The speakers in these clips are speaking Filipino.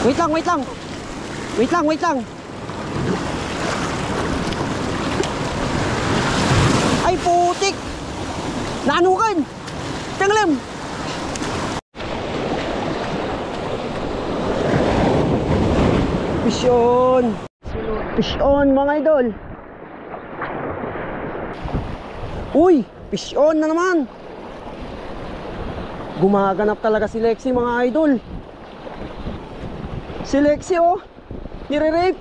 Wait lang, wait lang. Wait lang, wait lang. Ay, putik. Naanukan. Tanglim. Fish on. Fish on, mga idol. Uy, fish on na naman. Gumaganap talaga si Lexi, mga idol. Si Lexi, oh, nire-rape.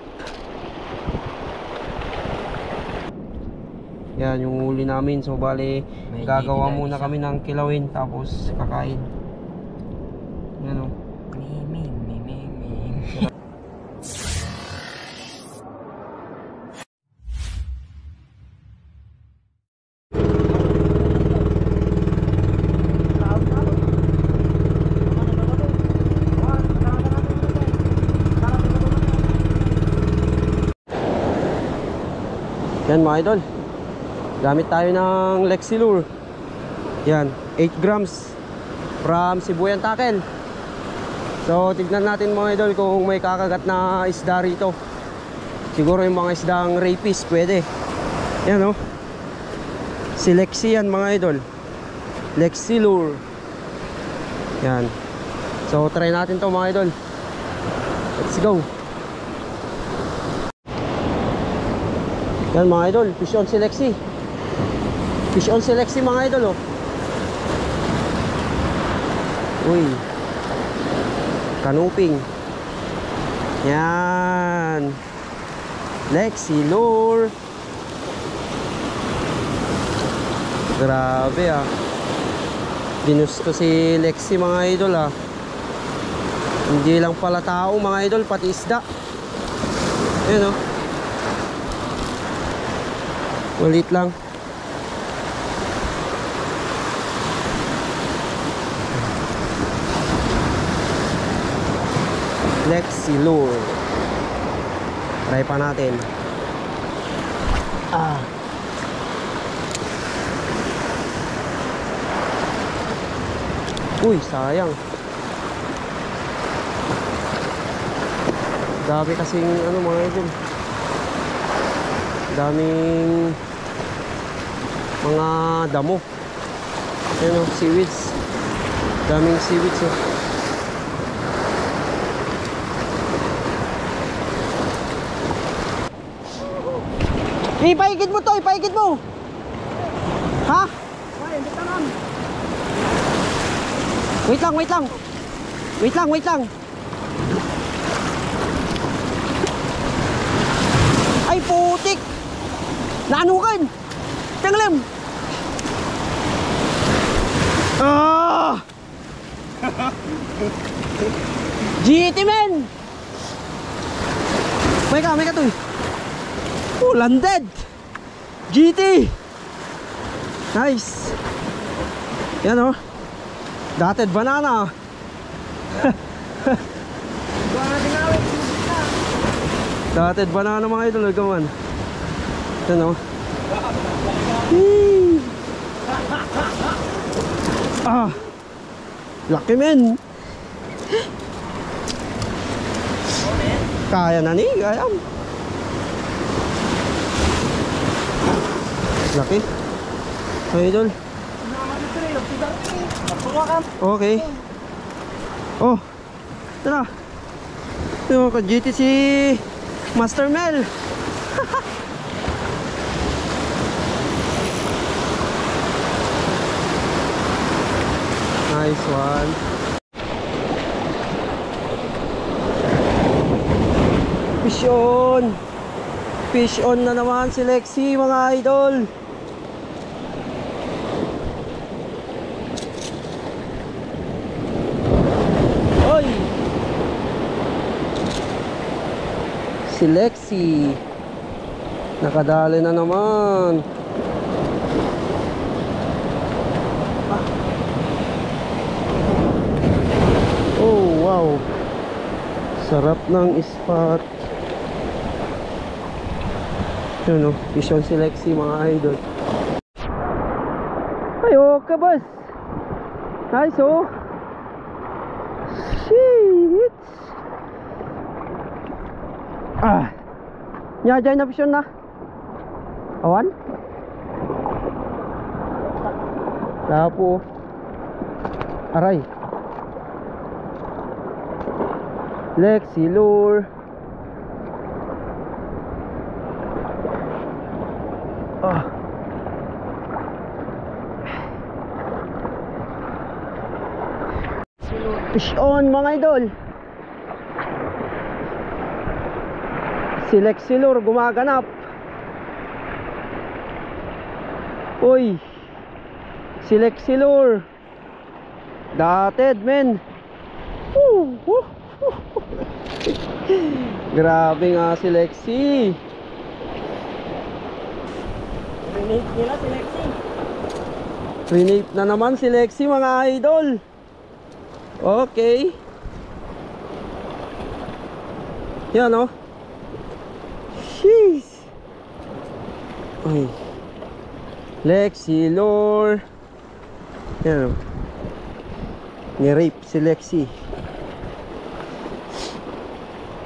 Yan yung huli namin. So bali, gagawa muna kami ng kilawin, tapos kakain. Yan, oh. Yan, mga idol, gamit tayo ng Lexi Lure. Yan, 8 grams from Sibuyan Tackle. So tignan natin, mga idol, kung may kakagat na isda rito. Siguro yung mga isdang rapist pwede. Yan, oh, si Lexi yan, mga idol. Lexi Lure. Yan. So try natin to, mga idol. Let's go. Yan, mga idol, fish on si Lexi. Fish on si Lexi, mga idol, oh. Uy, kanuping. Yan, Lexi Lure. Grabe, ah. Ginusto si Lexi, mga idol, ah. Hindi lang pala tao, mga idol, pati isda. Ayan, oh. Ulit lang. Lexi Lure. Try pa natin. Uy, sayang. Dami kasing ano, mga idol. Daming mga damo. Ayan, oh, seaweeds. Daming seaweeds, oh. Ipaigid mo to, ipaigid mo. Ha? Wait lang, wait lang. Wait lang, wait lang. Ay, putik. Naanukan. Tanglim. Ah! GT, men. May ka to, eh. Oh, landed. GT. Nice. Yan, oh. Dated banana. Dated banana, mga idol. Gawan. Yan, oh. Ah, laki, men. Kaya na ni, kaya. Laki. Idol. Okay. Oh, tara. Ito ka GT si Master Mel. Nice one. Fish on. Fish on na naman si Lexi, mga idol. Oy! Si Lexi nakadali na naman. Oh, wow. Sarap ng spot. Yun, oh, fish on si Lexi, mga idol. Ay, okay, boss. Nice, oh. Shit. Ah. Nya dyan na pisyon na. Awan? Lapo. Aray. Lexi lure. Ah. Fish on mga idol. Si Lexi lure gumaganap. Uy. Si Lexi lure. Dated men. Grabe nga si Lexi. Renate nila si Lexi. Renate na naman si Lexi mga idol. Okay. Yan o. Sheesh. Uy. Lexi lure. Yan o. Ni-rape si Lexi.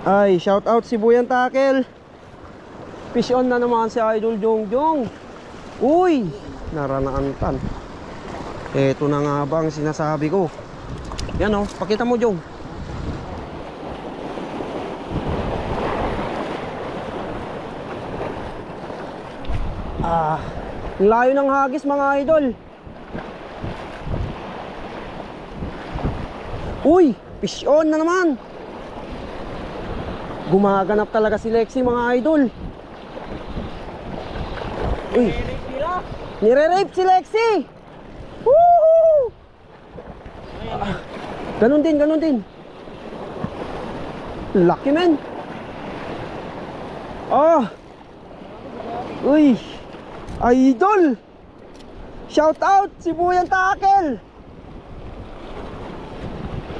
Ay, shout out si Buyan Tackle. Fish on na naman si Idol Jongjong. Uy, naranaantan. Eto na nga bang sinasabi ko. Yan o, pakita mo Jong. Ah, layo ng hagis mga idol. Uy, fish on na naman. Gumaganap talaga si Lexi mga idol. Uy, nire-rape si Lexi. Woohoo! Ganun din, ganun din. Lucky man. Oh. Uy, idol. Shout out si Buyan Tackle.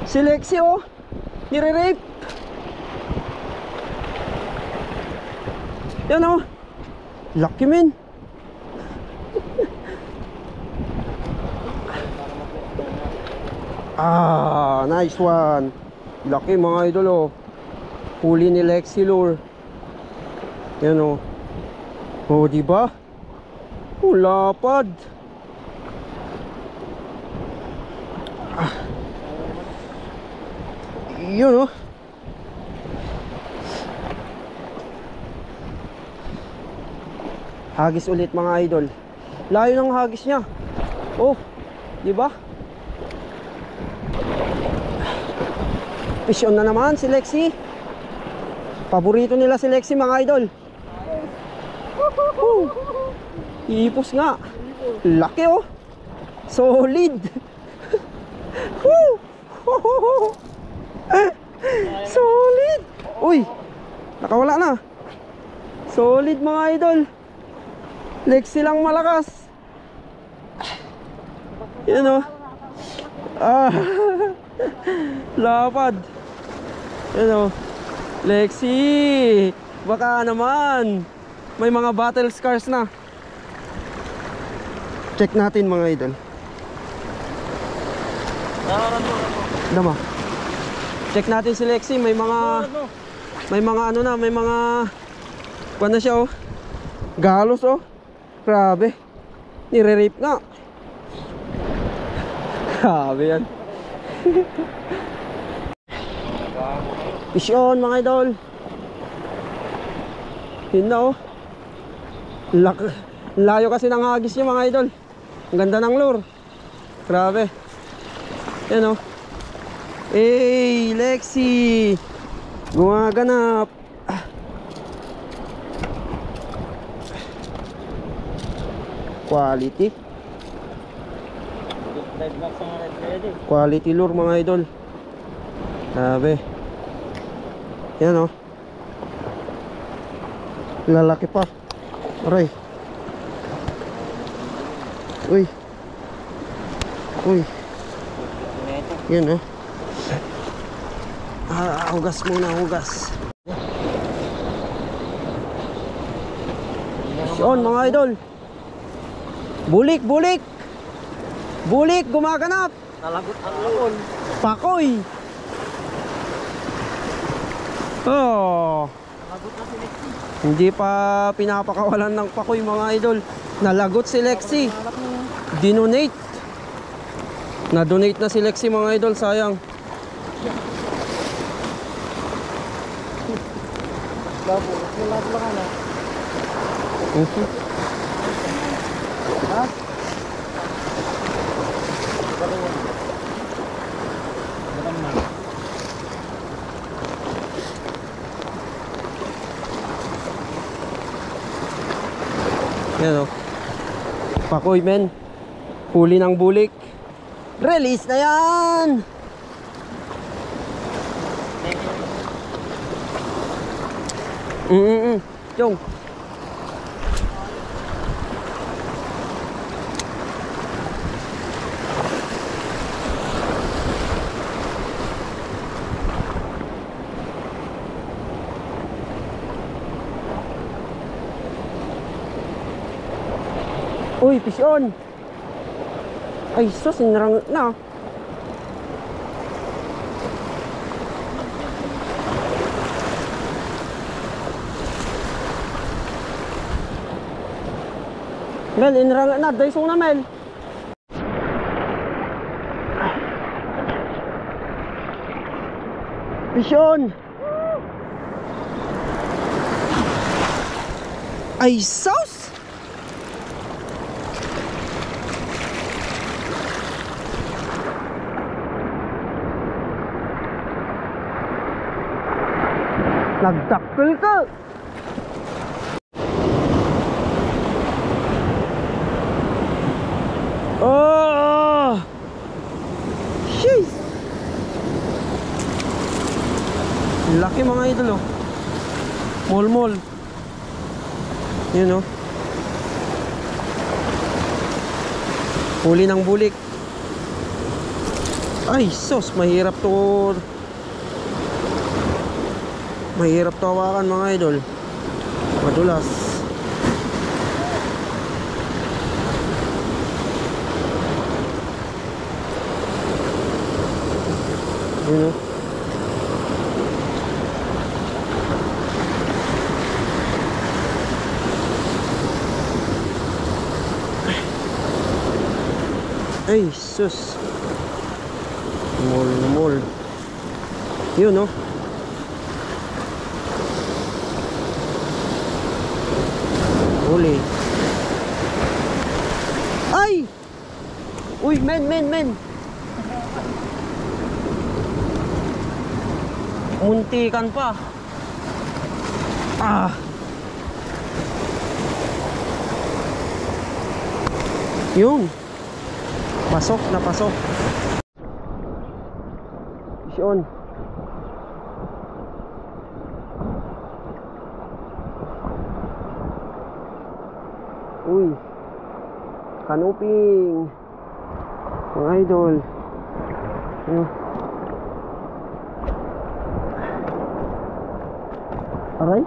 Si Lexi oh, nire-rape. Yan oh. Lucky man. Ah, nice one. Lucky mga idol oh. Huli ni Lexi lure. Yan oh. Oh, di ba? Oh, lapad. Ah. Yun oh. Hagis ulit mga idol. Layo ng hagis niya. Oh, di ba? Fish on na naman si Lexi. Paborito nila si Lexi mga idol. Ipos nga. Laki oh. Solid. Solid. Uy, nakawala na. Solid mga idol. Lexi lang malakas. Yan oh. Ah. Lapad. Yan oh. Lexi, baka naman may mga battle scars na. Check natin mga idol. Dama. Check natin si Lexi, may mga ano na, may mga kuwan na siya oh. Galos oh. Grabe. Nire-rape nga. Grabe yan. Fish on mga idol. Yun na oh. Layo kasi ng hagis niya mga idol. Ang ganda ng lure. Grabe. Yan oh. Hey Lexi, gumaganap. Quality. Quality lure mga idol. Grabe. Yan oh. Lalaki pa. Aray. Uy. Uy. Yan oh. Hugas muna, hugas. Yun mga idol. Bulik, bulik. Bulik, gumaganap. Nalagot ang loon. Pakoy. Oh. Lagot na si Lexi. Hindi pa pinapakawalan ng pakoy mga idol. Nalagot si Lexi. Harap mo. Dinonate. Na-donate na si Lexi mga idol, sayang. Labo. Labo lang na. Ha? Ganun na. Yan o. Pakoy men. Huli ng bulik. Release na yan! Chong. Uy, fish on. Ay, sus, sinarang na. Mel, inarang na. Daisong na, Mel. Fish on. Ay, sus. Nagdakkel ka. Oh! Sheesh! Laki mga idol oh. Mol-mol. Yun oh. Huli ng bulik. Ay sos, mahirap to. Mahirap to hawakan mga idol. Madulas. Yun o. Ay sus. Mol. Yun o. Huli. Ay! Uy, men. Muntikan pa. Ah. Yun. Pasok na pasok. Fish on. Uy. Kanuping. Mga idol. Ayun. Aray.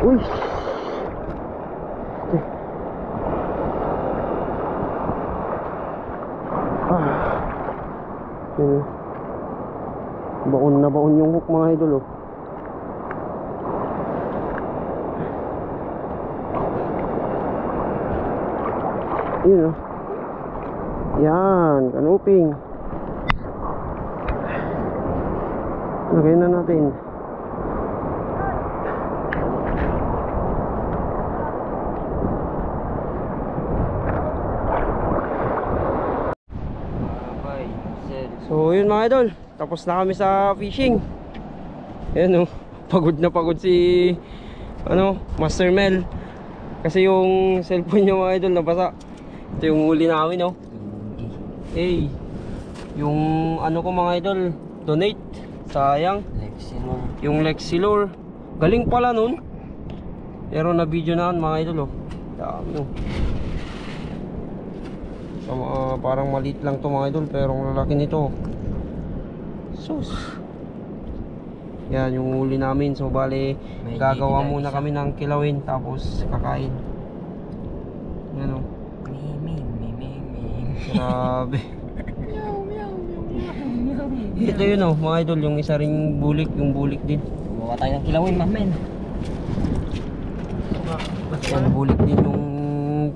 Uy. Ayun. Baon na baon yung hook mga idol oh. Yun oh. Yan, kanuping. Lagay na natin. So yun mga idol, tapos na kami sa fishing. Ayan oh, pagod na pagod si Master Mel. Kasi yung cellphone niya mga idol nabasa. Ito yung huli namin oh. Hey, yung ko mga idol, donate. Sayang. Lexilor. Yung Lexilor. Galing pala nun. Pero na video na mga idol oh. Dami oh. So, parang maliit lang to mga idol, pero ang lalaki nito. Sus. Yan yung huli namin. So bale, gagawa muna kami ng kilawin tapos kakain. Yan o. Grabe. Ito yun o mga idol, yung isa ring bulik, yung bulik din. Gumawa tayo ng kilawin, mamen. Yan, bulik din yung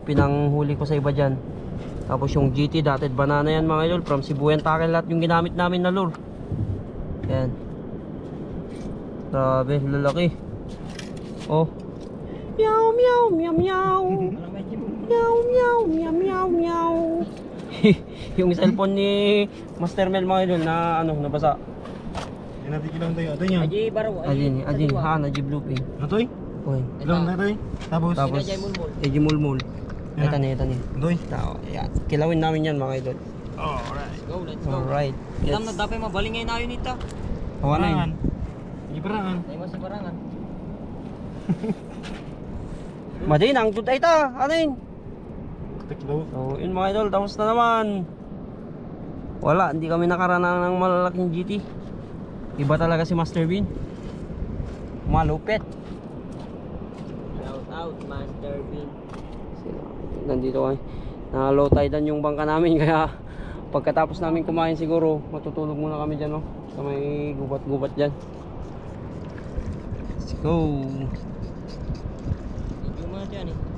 pinanghuli ko sa iba dyan. Tapos yung GT dotted banana yan mga idol. From Sibuyan Tackle lahat yung ginamit namin na lure. Yan. Grabe, lalaki. Oh. Meow, meow, meow, meow. Meow, meow, meow, meow, meow. Yung cellphone ni Master Mel mga idol na ano, nabasa. Yan natin kilang tayo. Ito niya. Aji baro. Ajin, Aji Bluepin. Ito eh. Oy. Kilang na ito eh. Tapos. Tapos, Ajay mulmul. Aji Mulmul. Yan. Ito ni. Ito eh. Tao, yan. Kilawin namin yan mga idol. Alright. Go, let's go. Alright. Itam na dapat mabalingay na yun ito. Hawa na yun. Hindi parangan. Ay mo si barangan. Madin, ang tutay ta. Ano yun? Kilaw. So, yun mga idol, tapos na naman. Wala, hindi kami nakaranang ng malalaking GT. Iba talaga si Master Bean. Malupit. Shout out, Master Bean. Nandito kami. Na low tide yung bangka namin kaya pagkatapos namin kumain siguro matutulog muna kami dyan, no? Sa may gubat-gubat dyan. Let's go. Medyo mga dyan eh.